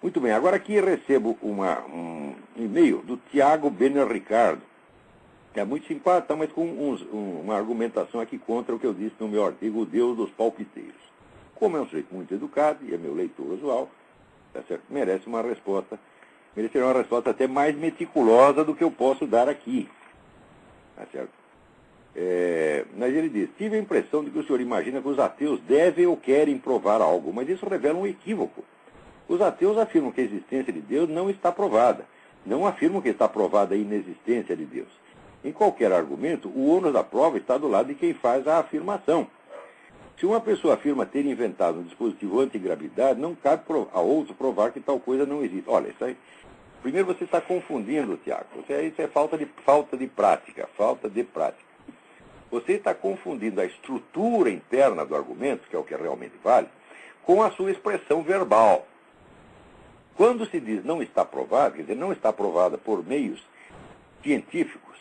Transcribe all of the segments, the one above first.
Muito bem, agora aqui recebo um e-mail do Tiago Benner Ricardo, que é muito simpático, mas com uma argumentação aqui contra o que eu disse no meu artigo, O Deus dos Palpiteiros. Como é um sujeito muito educado, e é meu leitor usual, tá certo? Mereceria uma resposta até mais meticulosa do que eu posso dar aqui. Tá certo? Mas ele diz, tive a impressão de que o senhor imagina que os ateus devem ou querem provar algo, mas isso revela um equívoco. Os ateus afirmam que a existência de Deus não está provada. Não afirmam que está provada a inexistência de Deus. Em qualquer argumento, o ônus da prova está do lado de quem faz a afirmação. Se uma pessoa afirma ter inventado um dispositivo antigravidade, não cabe a outro provar que tal coisa não existe. Olha, isso aí... Primeiro você está confundindo, Tiago. Isso é falta de prática. Você está confundindo a estrutura interna do argumento, que é o que realmente vale, com a sua expressão verbal. Quando se diz não está provado, quer dizer, não está provada por meios científicos,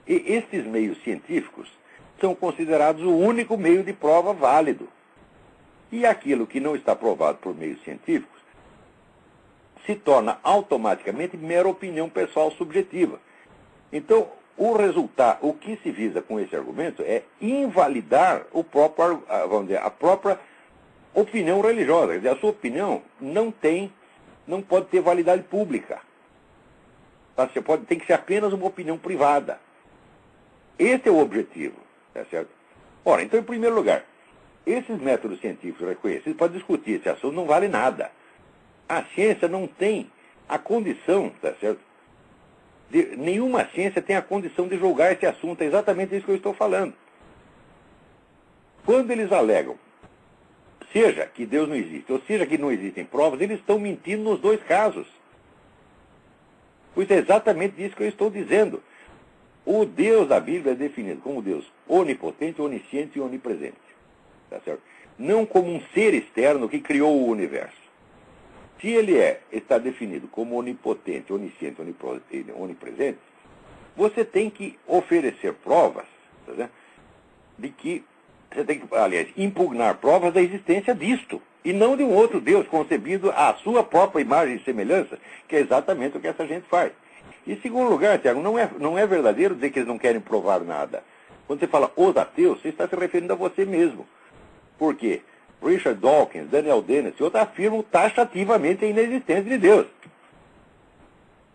e estes meios científicos são considerados o único meio de prova válido. E aquilo que não está provado por meios científicos se torna automaticamente mera opinião pessoal subjetiva. Então, o que se visa com esse argumento é invalidar a própria opinião religiosa. Quer dizer, a sua opinião não pode ter validade pública. Tá? Tem que ser apenas uma opinião privada. Esse é o objetivo. Tá certo? Ora, então, em primeiro lugar, esses métodos científicos reconhecidos para discutir esse assunto não vale nada. A ciência não tem a condição, tá certo? Nenhuma ciência tem a condição de julgar esse assunto. É exatamente isso que eu estou falando. Quando eles alegam, seja que Deus não existe, ou seja que não existem provas, eles estão mentindo nos dois casos. Pois é exatamente isso que eu estou dizendo. O Deus da Bíblia é definido como Deus onipotente, onisciente e onipresente. Tá certo? Não como um ser externo que criou o universo. Se ele está definido como onipotente, onisciente e onipresente, você tem que oferecer provas, tá certo? De que você tem que, aliás, impugnar provas da existência disto, e não de um outro Deus concebido à sua própria imagem e semelhança, que é exatamente o que essa gente faz. E, em segundo lugar, Tiago, não é verdadeiro dizer que eles não querem provar nada. Quando você fala os ateus, você está se referindo a você mesmo. Por quê? Richard Dawkins, Daniel Dennett e outros afirmam taxativamente a inexistência de Deus.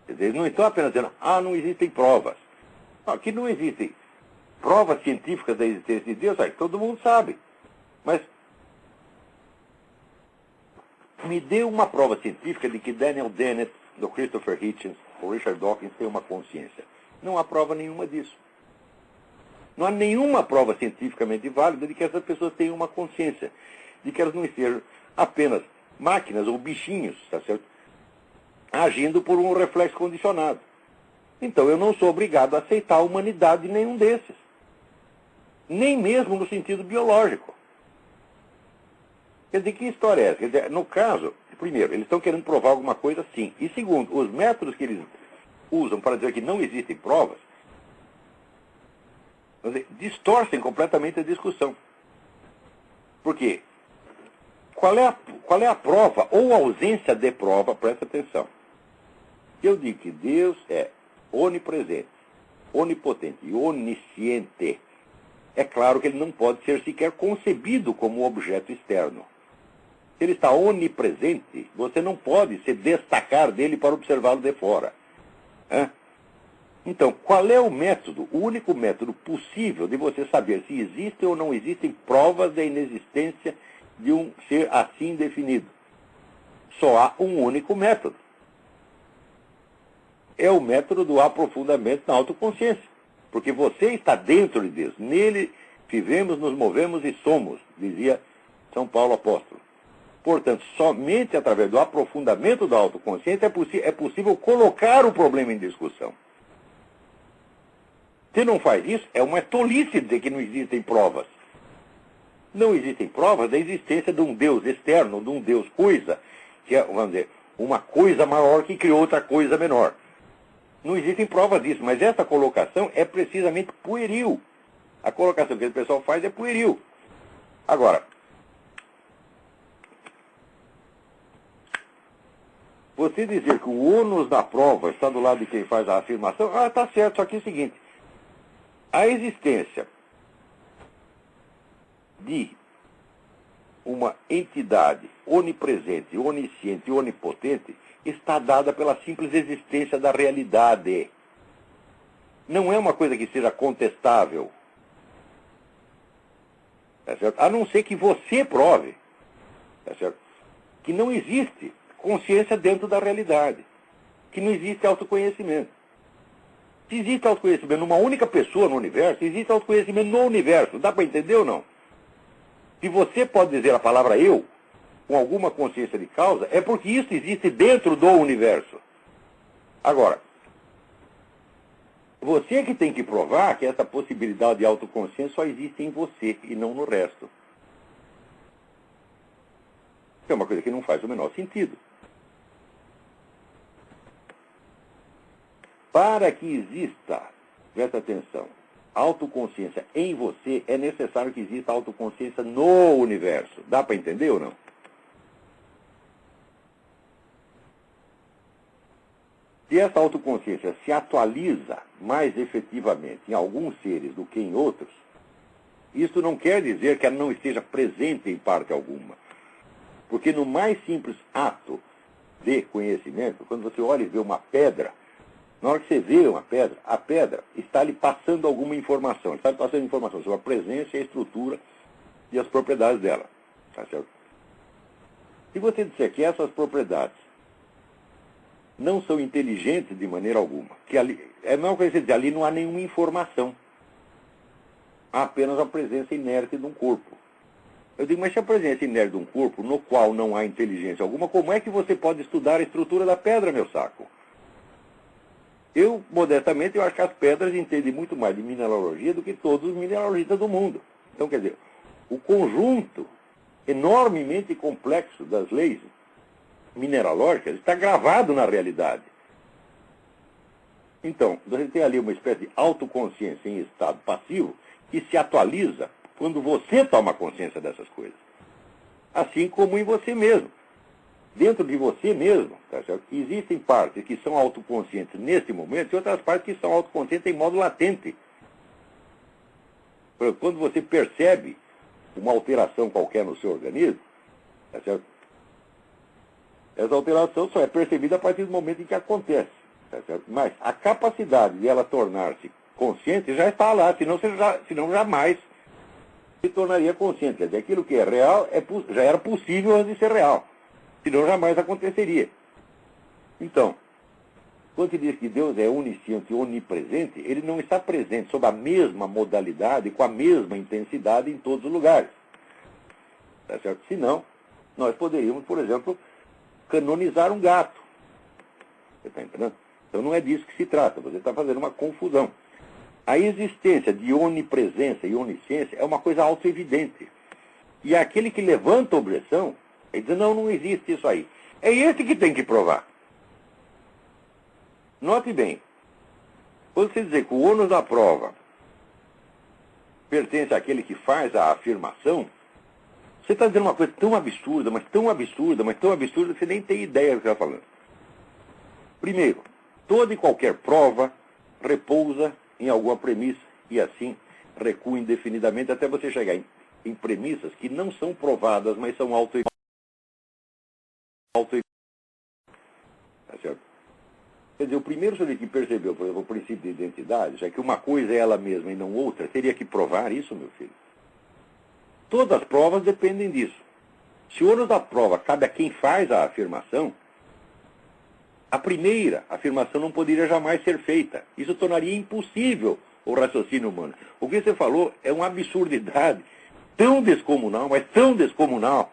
Quer dizer, eles não estão apenas dizendo, não existem provas. Aqui não existem provas científicas da existência de Deus, todo mundo sabe. Mas me dê uma prova científica de que Daniel Dennett, do Christopher Hitchens, ou Richard Dawkins têm uma consciência. Não há prova nenhuma disso. Não há nenhuma prova cientificamente válida de que essas pessoas tenham uma consciência, de que elas não estejam apenas máquinas ou bichinhos, tá certo? Agindo por um reflexo condicionado. Então eu não sou obrigado a aceitar a humanidade de nenhum desses. Nem mesmo no sentido biológico. Quer dizer, que história é essa? Quer dizer, no caso, primeiro, eles estão querendo provar alguma coisa, sim. E segundo, os métodos que eles usam para dizer que não existem provas, distorcem completamente a discussão. Por quê? Qual é a prova ou ausência de prova? Presta atenção. Eu digo que Deus é onipresente, onipotente e onisciente. É claro que ele não pode ser sequer concebido como um objeto externo. Se ele está onipresente, você não pode se destacar dele para observá-lo de fora. Então, qual é o método, o único método possível de você saber se existem ou não existem provas da inexistência de um ser assim definido? Só há um único método. É o método do aprofundamento na autoconsciência. Porque você está dentro de Deus. Nele vivemos, nos movemos e somos, dizia São Paulo apóstolo. Portanto, somente através do aprofundamento da autoconsciência é possível colocar o problema em discussão. Se não faz isso, é uma tolice dizer que não existem provas. Não existem provas da existência de um Deus externo, de um Deus coisa, que é, vamos dizer, uma coisa maior que criou outra coisa menor. Não existem provas disso, mas essa colocação é precisamente pueril. A colocação que esse pessoal faz é pueril. Agora, Você dizer que o ônus da prova está do lado de quem faz a afirmação, tá certo, só que é o seguinte, a existência de uma entidade onipresente, onisciente e onipotente está dada pela simples existência da realidade. Não é uma coisa que seja contestável. Tá certo? A não ser que você prove, tá certo? Que não existe consciência dentro da realidade, que não existe autoconhecimento. Se existe autoconhecimento numa única pessoa no universo, existe autoconhecimento no universo. Dá para entender ou não? Se você pode dizer a palavra eu, com alguma consciência de causa, é porque isso existe dentro do universo. Agora, você que tem que provar que essa possibilidade de autoconsciência só existe em você e não no resto. É uma coisa que não faz o menor sentido. Para que exista, presta atenção, autoconsciência em você, é necessário que exista autoconsciência no universo. Dá para entender ou não? Se essa autoconsciência se atualiza mais efetivamente em alguns seres do que em outros, isso não quer dizer que ela não esteja presente em parte alguma. Porque no mais simples ato de conhecimento, quando você olha e vê uma pedra, na hora que você vê uma pedra, a pedra está lhe passando alguma informação. Está lhe passando informação sobre a presença, a estrutura e as propriedades dela. Tá certo? Se você disser que essas propriedades não são inteligentes de maneira alguma, que ali, é a mesma coisa que dizer, ali não há nenhuma informação. Há apenas a presença inerte de um corpo. Eu digo, mas se a presença inerte de um corpo, no qual não há inteligência alguma, como é que você pode estudar a estrutura da pedra, meu saco? Eu, modestamente, eu acho que as pedras entendem muito mais de mineralogia do que todos os mineralogistas do mundo. Então, quer dizer, o conjunto enormemente complexo das leis mineralógicas está gravado na realidade. Então, você tem ali uma espécie de autoconsciência em estado passivo que se atualiza quando você toma consciência dessas coisas. Assim como em você mesmo. Dentro de você mesmo, tá certo? Existem partes que são autoconscientes nesse momento e outras partes que são autoconscientes em modo latente. Por exemplo, quando você percebe uma alteração qualquer no seu organismo, tá certo? Essa alteração só é percebida a partir do momento em que acontece. Tá certo? Mas a capacidade de ela tornar-se consciente já está lá, senão jamais se tornaria consciente. Quer dizer, aquilo que é real já era possível antes de ser real. Senão jamais aconteceria. Então, quando se diz que Deus é onisciente e onipresente, ele não está presente sob a mesma modalidade, com a mesma intensidade em todos os lugares. Tá certo? Senão, nós poderíamos, por exemplo, canonizar um gato. Você está entendendo? Então não é disso que se trata, você está fazendo uma confusão. A existência de onipresença e onisciência é uma coisa auto-evidente. E aquele que levanta a objeção, ele diz, não existe isso aí. É esse que tem que provar. Note bem, quando você dizer que o ônus da prova pertence àquele que faz a afirmação, você está dizendo uma coisa tão absurda, mas tão absurda, mas tão absurda, que você nem tem ideia do que está falando. Primeiro, toda e qualquer prova repousa em alguma premissa e assim recua indefinidamente até você chegar em premissas que não são provadas, mas são auto. Tá certo? Quer dizer, o primeiro sujeito que percebeu, por exemplo, o princípio de identidade, já que uma coisa é ela mesma e não outra, teria que provar isso, meu filho. Todas as provas dependem disso. Se o ônus da prova cabe a quem faz a afirmação, a primeira afirmação não poderia jamais ser feita. Isso tornaria impossível o raciocínio humano. O que você falou é uma absurdidade tão descomunal, mas tão descomunal.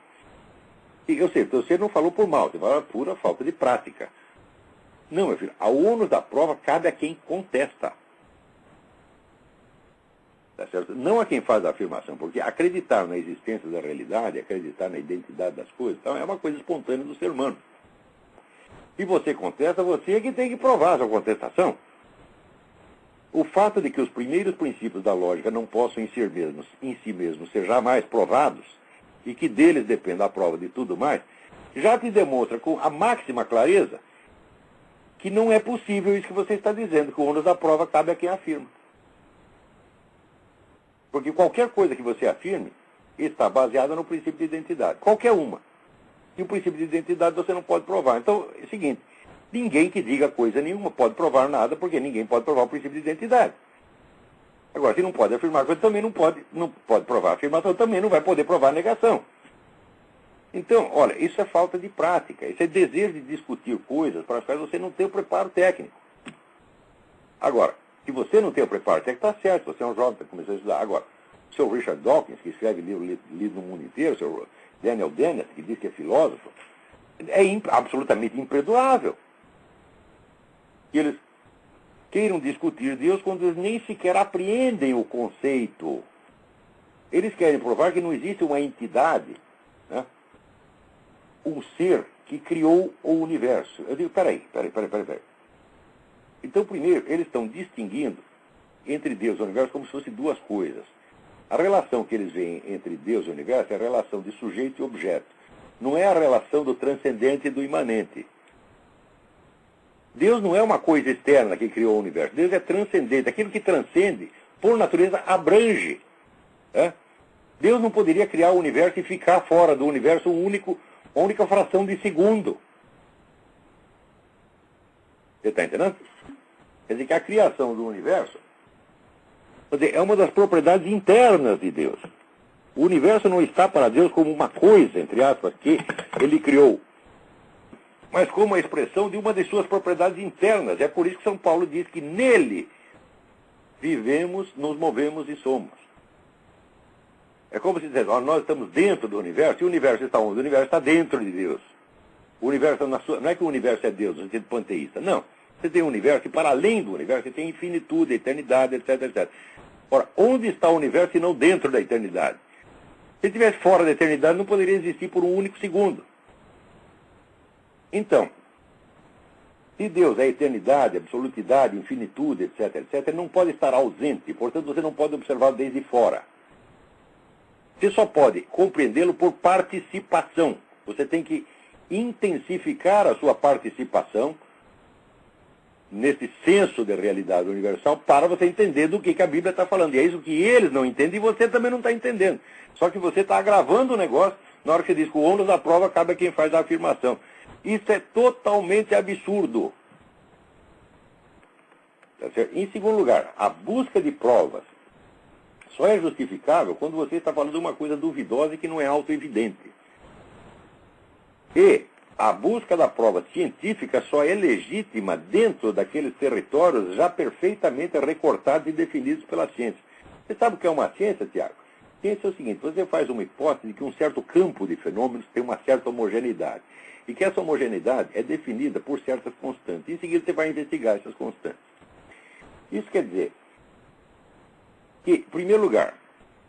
E eu sei, você não falou por mal, você falou pura falta de prática. Não, meu filho, a ônus da prova cabe a quem contesta. Tá certo? Não a quem faz a afirmação, porque acreditar na existência da realidade, acreditar na identidade das coisas, então, é uma coisa espontânea do ser humano. Se você contesta, você é que tem que provar a sua contestação. O fato de que os primeiros princípios da lógica não possam em si mesmos ser jamais provados, e que deles depende a prova de tudo mais, já te demonstra com a máxima clareza que não é possível isso que você está dizendo, que o ônus da prova cabe a quem afirma. Porque qualquer coisa que você afirme está baseada no princípio de identidade. Qualquer uma. E o princípio de identidade você não pode provar. Então, é o seguinte, ninguém que diga coisa nenhuma pode provar nada, porque ninguém pode provar o princípio de identidade. Agora, se não pode afirmar coisa, também não pode provar a afirmação, também não vai poder provar a negação. Então, olha, isso é falta de prática, isso é desejo de discutir coisas para as quais você não tem o preparo técnico. Agora, se você não tem o preparo técnico, está certo, você é um jovem que começou a estudar. Agora, o seu Richard Dawkins, que escreve livro lido no mundo inteiro, o seu Daniel Dennett, que diz que é filósofo, é absolutamente imperdoável que eles queiram discutir Deus quando eles nem sequer apreendem o conceito. Eles querem provar que não existe uma entidade, né, um ser que criou o universo. Eu digo, peraí. Então, primeiro, eles estão distinguindo entre Deus e o universo como se fossem duas coisas. A relação que eles veem entre Deus e o universo é a relação de sujeito e objeto. Não é a relação do transcendente e do imanente. Deus não é uma coisa externa que criou o universo. Deus é transcendente. Aquilo que transcende, por natureza, abrange. Né? Deus não poderia criar o universo e ficar fora do universo a única fração de segundo. Você está entendendo? Quer dizer que a criação do universo, quer dizer, é uma das propriedades internas de Deus. O universo não está para Deus como uma coisa, entre aspas, que ele criou, mas como a expressão de uma de suas propriedades internas. É por isso que São Paulo diz que nele vivemos, nos movemos e somos. É como se dissesse, nós estamos dentro do universo, e o universo está onde? O universo está dentro de Deus. O universo não é que o universo é Deus, no sentido panteísta. Não. Você tem um universo e para além do universo você tem infinitude, eternidade, etc. Ora, onde está o universo e não dentro da eternidade? Se estivesse fora da eternidade, não poderia existir por um único segundo. Então, se Deus é eternidade, absolutidade, infinitude, etc., ele não pode estar ausente, portanto você não pode observá-lo desde fora. Você só pode compreendê-lo por participação. Você tem que intensificar a sua participação nesse senso de realidade universal para você entender do que a Bíblia está falando. E é isso que eles não entendem e você também não está entendendo. Só que você está agravando o negócio na hora que você diz que o ônus da prova cabe a quem faz a afirmação. Isso é totalmente absurdo. Tá certo? Em segundo lugar, a busca de provas só é justificável quando você está falando de uma coisa duvidosa e que não é autoevidente. E a busca da prova científica só é legítima dentro daqueles territórios já perfeitamente recortados e definidos pela ciência. Você sabe o que é uma ciência, Tiago? Ciência é o seguinte, você faz uma hipótese de que um certo campo de fenômenos tem uma certa homogeneidade. E que essa homogeneidade é definida por certas constantes. Em seguida você vai investigar essas constantes. Isso quer dizer que, em primeiro lugar,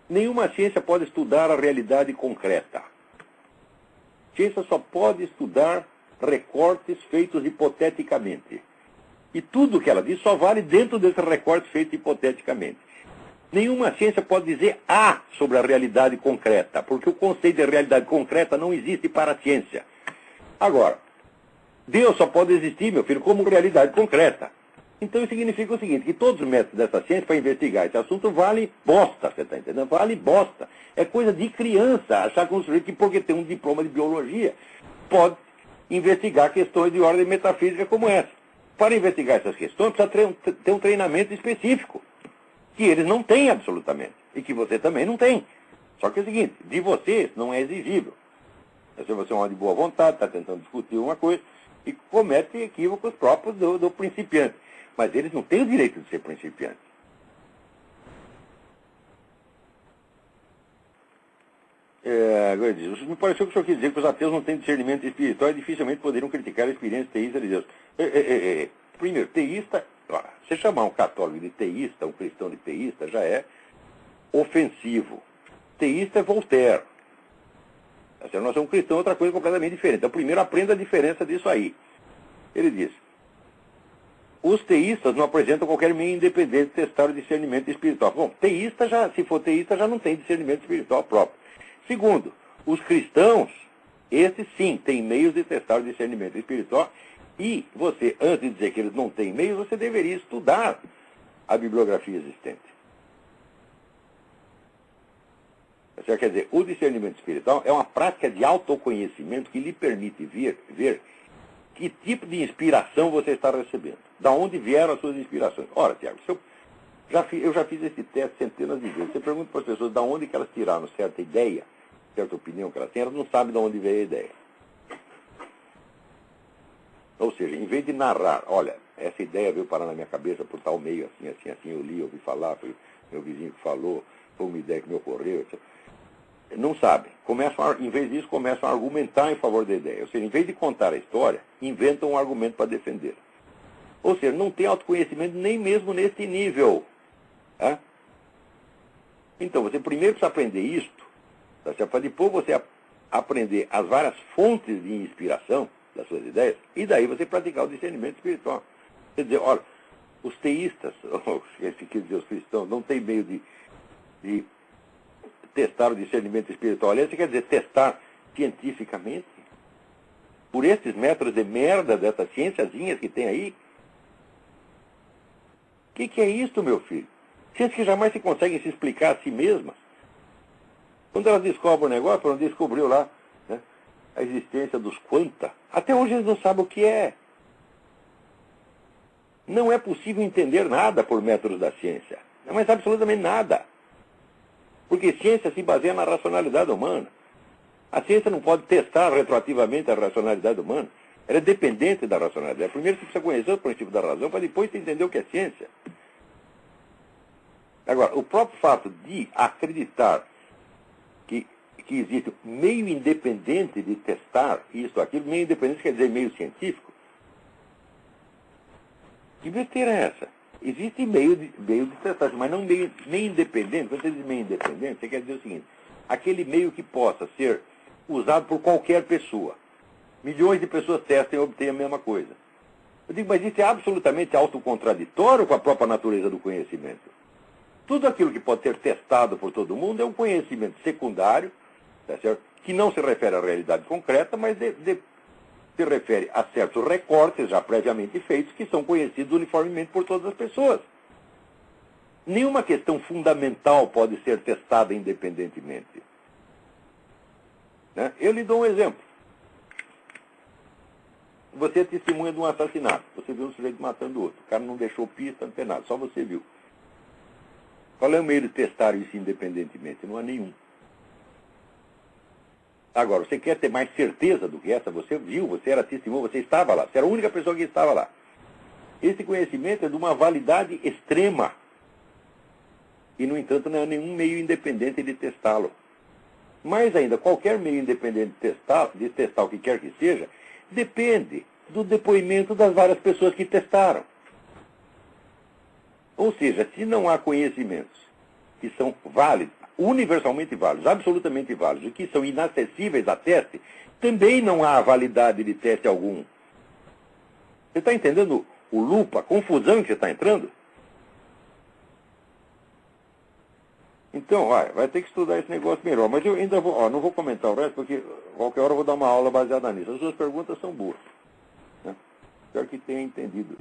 nenhuma ciência pode estudar a realidade concreta. A ciência só pode estudar recortes feitos hipoteticamente. E tudo o que ela diz só vale dentro desses recortes feitos hipoteticamente. Nenhuma ciência pode dizer A sobre a realidade concreta, porque o conceito de realidade concreta não existe para a ciência. Agora, Deus só pode existir, meu filho, como realidade concreta. Então isso significa o seguinte, que todos os métodos dessa ciência para investigar esse assunto vale bosta, você está entendendo? Vale bosta. É coisa de criança achar que um sujeito que porque tem um diploma de biologia pode investigar questões de ordem metafísica como essa. Para investigar essas questões precisa ter um treinamento específico, que eles não têm absolutamente, e que você também não tem. Só que é o seguinte, de vocês não é exigível. Se você é um homem de boa vontade, está tentando discutir uma coisa, e comete equívocos próprios do principiante. Mas eles não têm o direito de ser principiantes. Agora diz, me pareceu que o senhor quis dizer que os ateus não têm discernimento espiritual e dificilmente poderiam criticar a experiência teísta de Deus. Primeiro, teísta, você chamar um católico de teísta, um cristão de teísta, já é ofensivo. Teísta é Voltaire. Nós somos cristãos, outra coisa completamente diferente. Então, primeiro, aprenda a diferença disso aí. Ele diz, os teístas não apresentam qualquer meio independente de testar o discernimento espiritual. Bom, se for teísta, já não tem discernimento espiritual próprio. Segundo, os cristãos Esses sim têm meios de testar o discernimento espiritual. E você, antes de dizer que eles não têm meios, você deveria estudar a bibliografia existente. Quer dizer, o discernimento espiritual é uma prática de autoconhecimento que lhe permite ver que tipo de inspiração você está recebendo. Da onde vieram as suas inspirações. Ora, Tiago, eu já fiz esse teste centenas de vezes. Você pergunta para as pessoas de onde que elas tiraram certa ideia, certa opinião que elas têm, elas não sabem de onde veio a ideia. Ou seja, em vez de narrar, olha, essa ideia veio parar na minha cabeça por tal meio, assim, assim, assim, eu li, ouvi falar, foi meu vizinho que falou, foi uma ideia que me ocorreu, etc. Não sabem. Em vez disso, começam a argumentar em favor da ideia. Ou seja, em vez de contar a história, inventam um argumento para defender. Ou seja, não tem autoconhecimento nem mesmo nesse nível. Tá? Então, você primeiro precisa aprender isto, tá? Para depois você aprender as várias fontes de inspiração das suas ideias, e daí você praticar o discernimento espiritual. Quer dizer, olha, os teístas, quer dizer, os cristãos, não têm meio de testar o discernimento espiritual. Aliás, você quer dizer testar cientificamente? Por esses métodos de merda dessas ciênciazinhas que tem aí? O que é isso, meu filho? Ciências que jamais se conseguem se explicar a si mesmas. Quando elas descobrem o negócio, foram descobriu lá, né, a existência dos quanta. Até hoje eles não sabem o que é. Não é possível entender nada por métodos da ciência. Não é absolutamente nada. Porque ciência se baseia na racionalidade humana. A ciência não pode testar retroativamente a racionalidade humana. Ela é dependente da racionalidade. Primeiro você precisa conhecer o princípio da razão para depois você entender o que é ciência. Agora, o próprio fato de acreditar que existe meio independente de testar isso, aquilo, meio independente quer dizer meio científico. Que besteira é essa? Existe meio de testagem, mas não meio independente. Quando você diz meio independente, você quer dizer o seguinte: aquele meio que possa ser usado por qualquer pessoa. Milhões de pessoas testam e obtêm a mesma coisa. Eu digo, mas isso é absolutamente autocontraditório com a própria natureza do conhecimento. Tudo aquilo que pode ser testado por todo mundo é um conhecimento secundário, tá certo? Que não se refere à realidade concreta, mas se refere a certos recortes já previamente feitos que são conhecidos uniformemente por todas as pessoas. Nenhuma questão fundamental pode ser testada independentemente. Né? Eu lhe dou um exemplo. Você é testemunha de um assassinato. Você viu um sujeito matando o outro. O cara não deixou pista, não tem nada, só você viu. Qual é o meio de testar isso independentemente? Não há nenhum. Agora, você quer ter mais certeza do que essa? Você viu, você era testemunha, você estava lá. Você era a única pessoa que estava lá. Esse conhecimento é de uma validade extrema. E, no entanto, não há nenhum meio independente de testá-lo. Mais ainda, qualquer meio independente de testar o que quer que seja, depende do depoimento das várias pessoas que testaram. Ou seja, se não há conhecimentos que são válidos, universalmente válidos, absolutamente válidos, e que são inacessíveis a teste, também não há validade de teste algum. Você está entendendo o lupa, a confusão que você está entrando? Então, vai ter que estudar esse negócio melhor. Mas eu ainda não vou comentar o resto, porque qualquer hora eu vou dar uma aula baseada nisso. As suas perguntas são boas. Né? Espero que tenha entendido.